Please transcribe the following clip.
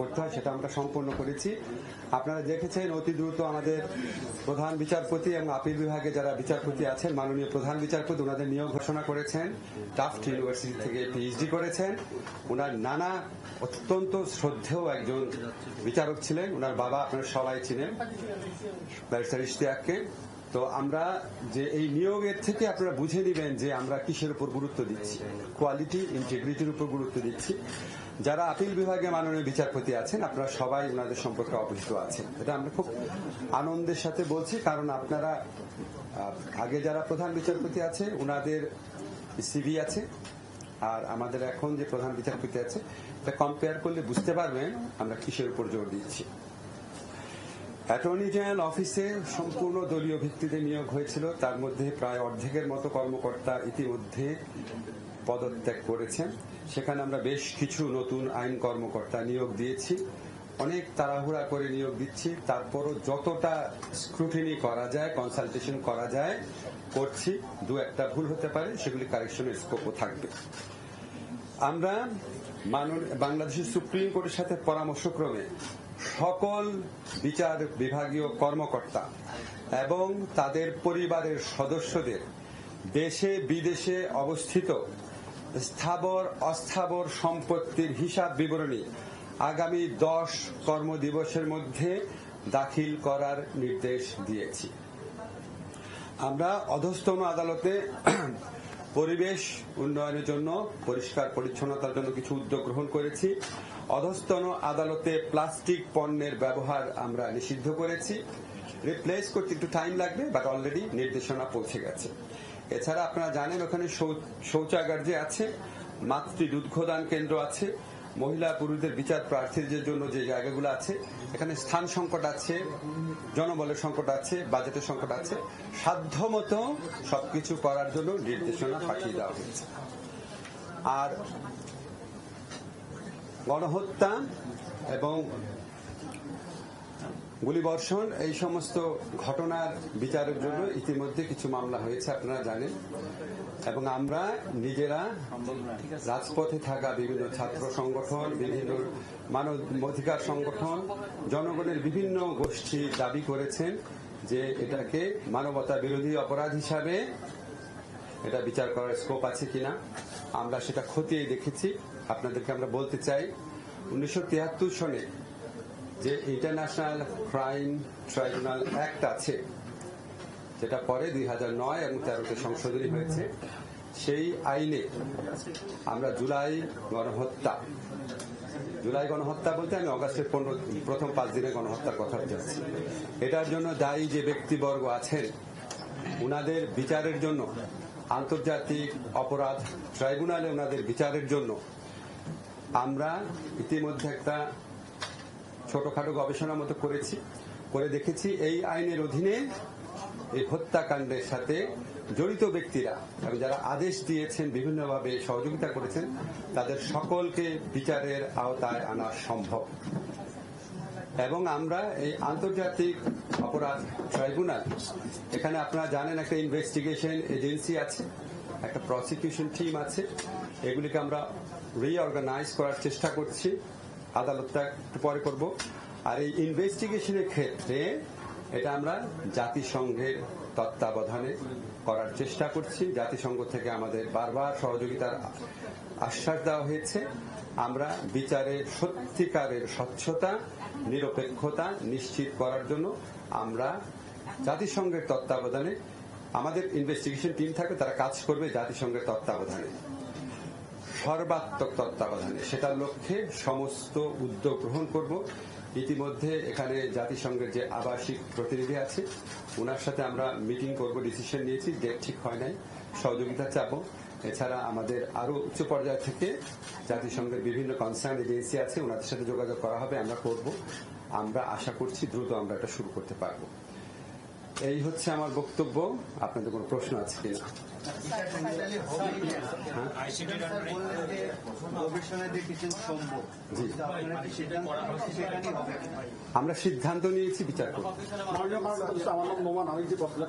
করতে হয় সেটা আমরা সম্পন্ন করেছি। আপনারা দেখেছেন অতি দ্রুত আমাদের প্রধান বিচারপতি এবং আপিল বিভাগে যারা বিচারপতি আছেন, মাননীয় প্রধান বিচারপতি ওনাদের নিয়োগ ঘোষণা করেছেন। টাফট ইউনিভার্সিটি থেকে পিএইচডি করেছেন। ওনার নানা অত্যন্ত শ্রদ্ধেয় একজন বিচারক ছিলেন। ওনার বাবা আপনারা সবাই ছিলেন, ব্যারিস্টার ইশতিয়াককে। তো আমরা যে এই নিয়োগের থেকে আপনারা বুঝে নেবেন যে আমরা কিসের উপর গুরুত্ব দিচ্ছি, কোয়ালিটি ইন্টিগ্রিটির উপর গুরুত্ব দিচ্ছি। যারা আপিল বিভাগে মাননীয় বিচারপতি আছেন আপনারা সবাই ওনাদের সম্পর্কে অবহিত আছেন। এটা আমরা খুব আনন্দের সাথে বলছি, কারণ আপনারা আগে যারা প্রধান বিচারপতি আছে ওনাদের সিভি আছে, আর আমাদের এখন যে প্রধান বিচারপতি আছে এটা কম্পেয়ার করলে বুঝতে পারবেন আমরা কিসের উপর জোর দিচ্ছি। অ্যাটর্নি জেনারেল অফিসে সম্পূর্ণ দলীয় ভিত্তিতে নিয়োগ হয়েছিল, তার মধ্যে প্রায় অর্ধেকের মতো কর্মকর্তা ইতিমধ্যে পদত্যাগ করেছেন। সেখানে আমরা বেশ কিছু নতুন আইন কর্মকর্তা নিয়োগ দিয়েছি। অনেক তাড়াহুড়া করে নিয়োগ দিচ্ছি, তারপরও যতটা স্ক্রুটিনি করা যায়, কনসালটেশন করা যায় করছি। দু একটা ভুল হতে পারে, সেগুলি কারেকশনের স্কোপও থাকবে। আমরা বাংলাদেশের সুপ্রিম কোর্টের সাথে পরামর্শক্রমে সকল বিচার বিভাগীয় কর্মকর্তা এবং তাদের পরিবারের সদস্যদের দেশে বিদেশে অবস্থিত স্থাবর অস্থাবর সম্পত্তির হিসাব বিবরণী আগামী 10 কর্মদিবসের মধ্যে দাখিল করার নির্দেশ দিয়েছি। আমরা অধস্তন আদালতে পরিবেশ উন্নয়নের জন্য, পরিষ্কার পরিচ্ছন্নতার জন্য কিছু উদ্যোগ গ্রহণ করেছি। অধস্তন আদালতে প্লাস্টিক পণ্যের ব্যবহার আমরা নিষিদ্ধ করেছি। রিপ্লেস করতে একটু টাইম লাগবে, বাট অলরেডি নির্দেশনা পৌঁছে গেছে। এছাড়া আপনারা জানেন ওখানে শৌচাগার যে আছে, মাতৃ দুগ্ধদান কেন্দ্র আছে, মহিলা পুরুষদের বিচার প্রার্থীদের জন্য যে জায়গাগুলো আছে, এখানে স্থান সংকট আছে, জনবলের সংকট আছে, বাজেটের সংকট আছে। সাধ্যমতো সবকিছু করার জন্য নির্দেশনা পাঠিয়ে দেওয়া হয়েছে। আর গণহত্যা এবং গুলিবর্ষণ এই সমস্ত ঘটনার বিচারের জন্য ইতিমধ্যে কিছু মামলা হয়েছে আপনারা জানেন, এবং আমরা নিজেরা রাজপথে থাকা বিভিন্ন ছাত্র সংগঠন, বিভিন্ন মানবাধিকার সংগঠন, জনগণের বিভিন্ন গোষ্ঠী দাবি করেছেন যে এটাকে মানবতা বিরোধী অপরাধ হিসাবে এটা বিচার করার স্কোপ আছে কিনা। আমরা সেটা খতিয়ে দেখেছি। আপনাদেরকে আমরা বলতে চাই 1973 সনে যে ইন্টারন্যাশনাল ক্রাইম ট্রাইব্যুনাল অ্যাক্ট আছে, যেটা পরে 2009 এবং 13তে সংশোধনী হয়েছে, সেই আইনে আমরা জুলাই গণহত্যা বলতে আমি অগাস্টের প্রথম 5 দিনে গণহত্যার কথা বলছি। এটার জন্য দায়ী যে ব্যক্তিবর্গ আছেন উনাদের বিচারের জন্য আন্তর্জাতিক অপরাধ ট্রাইব্যুনালে ওনাদের বিচারের জন্য আমরা ইতিমধ্যে একটা ছোটখাটো গবেষণার মতো করে দেখেছি। এই আইনের অধীনে এই হত্যাকাণ্ডের সাথে জড়িত ব্যক্তিরা এবং যারা আদেশ দিয়েছেন, বিভিন্নভাবে সহযোগিতা করেছেন, তাদের সকলকে বিচারের আওতায় আনা সম্ভব। এবং আমরা এই আন্তর্জাতিক অপরাধ ট্রাইব্যুনাল, এখানে আপনারা জানেন একটা ইনভেস্টিগেশন এজেন্সি আছে, একটা প্রসিকিউশন টিম আছে, এগুলিকে আমরা রিঅর্গানাইজ করার চেষ্টা করছি। আদালতটা একটু পরে করব। আর এই ইনভেস্টিগেশনের ক্ষেত্রে এটা আমরা জাতিসংঘের তত্ত্বাবধানে করার চেষ্টা করছি। জাতিসংঘ থেকে আমাদের বারবার সহযোগিতার আশ্বাস দেওয়া হয়েছে। আমরা বিচারের সত্যিকারের স্বচ্ছতা, নিরপেক্ষতা নিশ্চিত করার জন্য আমরা জাতিসংঘের তত্ত্বাবধানে, আমাদের ইনভেস্টিগেশন টিম থাকবে, তারা কাজ করবে জাতিসংঘের তত্ত্বাবধানে, সর্বাত্মক তত্ত্বাবধানে। সেটার লক্ষ্যে সমস্ত উদ্যোগ গ্রহণ করব। ইতিমধ্যে এখানে জাতিসংঘের যে আবাসিক প্রতিনিধি আছে ওনার সাথে আমরা মিটিং করব, ডিসিশন নিয়েছি, ডেট ঠিক হয় নাই, সহযোগিতা চাবো। এছাড়া আমাদের আরো উচ্চ পর্যায় থেকে জাতিসংঘের বিভিন্ন কনসার্ন এজেন্সি আছে, ওনাদের সাথে যোগাযোগ করা হবে, আমরা করব। আমরা আশা করছি দ্রুত আমরা এটা শুরু করতে পারবো। এই হচ্ছে আমার বক্তব্য। আপনাদের কোনো প্রশ্ন আছে কিনা? আমরা সিদ্ধান্ত নিয়েছি বিচার করব। আমার নাম নোমান। আমি যে প্রশ্ন